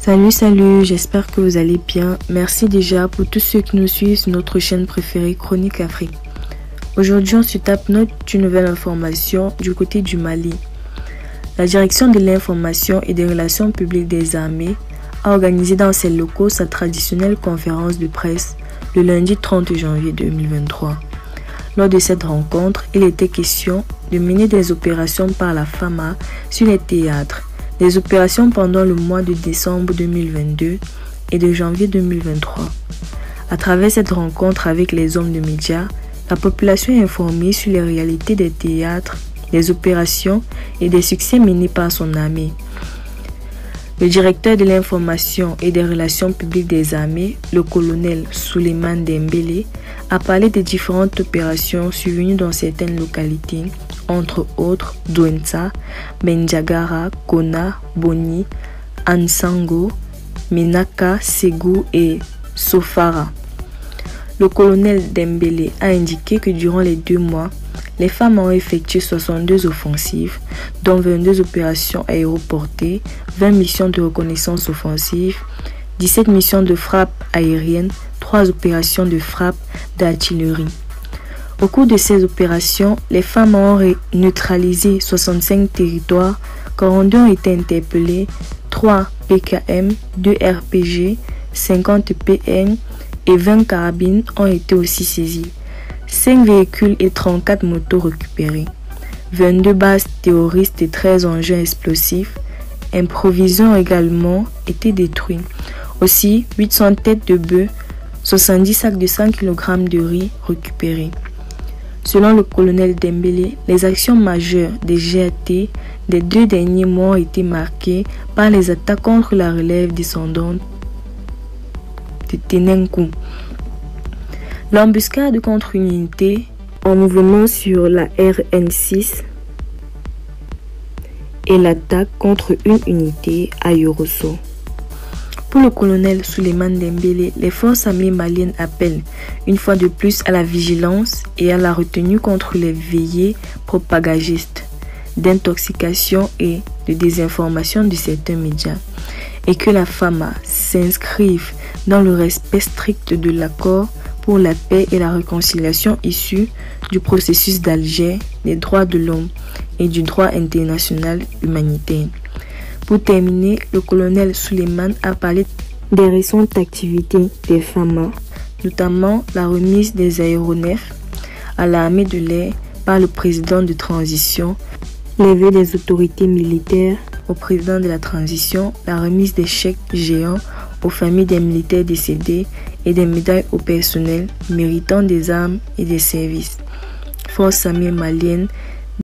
Salut, j'espère que vous allez bien. Merci déjà pour tous ceux qui nous suivent sur notre chaîne préférée Chronique Afrique. Aujourd'hui, on se tape une nouvelle information du côté du Mali. La direction de l'information et des relations publiques des armées a organisé dans ses locaux sa traditionnelle conférence de presse le lundi 30 janvier 2023. Lors de cette rencontre, il était question de mener des opérations par la FAMA sur les théâtres. Des opérations pendant le mois de décembre 2022 et de janvier 2023. À travers cette rencontre avec les hommes de médias, la population est informée sur les réalités des théâtres, des opérations et des succès menés par son armée. Le directeur de l'information et des relations publiques des armées, le colonel Souleymane Dembélé, a parlé des différentes opérations survenues dans certaines localités, entre autres Douentza, Mendiagara, Kona, Boni, Ansango, Menaka, Ségou et Sofara. Le colonel Dembélé a indiqué que durant les 2 mois, les femmes ont effectué 62 offensives, dont 22 opérations aéroportées, 20 missions de reconnaissance offensive, 17 missions de frappe aérienne, 3 opérations de frappe d'artillerie. Au cours de ces opérations, les femmes ont neutralisé 65 territoires, 42 ont été interpellés, 3 PKM, 2 RPG, 50 PN et 20 carabines ont été aussi saisis. 5 véhicules et 34 motos récupérés, 22 bases terroristes et 13 engins explosifs. Un provision ont également été détruits. Aussi, 800 têtes de bœufs, 70 sacs de 100 kg de riz récupérés. Selon le colonel Dembélé, les actions majeures des GAT des 2 derniers mois ont été marquées par les attaques contre la relève descendante de Tenenkou, l'embuscade contre une unité en mouvement sur la RN6 et l'attaque contre une unité à Yorosso. Pour le colonel Souleymane Dembélé, les forces armées maliennes appellent une fois de plus à la vigilance et à la retenue contre les veillées propagangistes d'intoxication et de désinformation de certains médias, et que la FAMA s'inscrive dans le respect strict de l'accord pour la paix et la réconciliation issu du processus d'Alger, des droits de l'homme et du droit international humanitaire. Pour terminer, le colonel Souleymane a parlé des récentes activités des FAMA, notamment la remise des aéronefs à l'armée de l'air par le président de transition, les vœux des autorités militaires au président de la transition, la remise des chèques géants aux familles des militaires décédés et des médailles au personnel méritant des armes et des services. Forces armées maliennes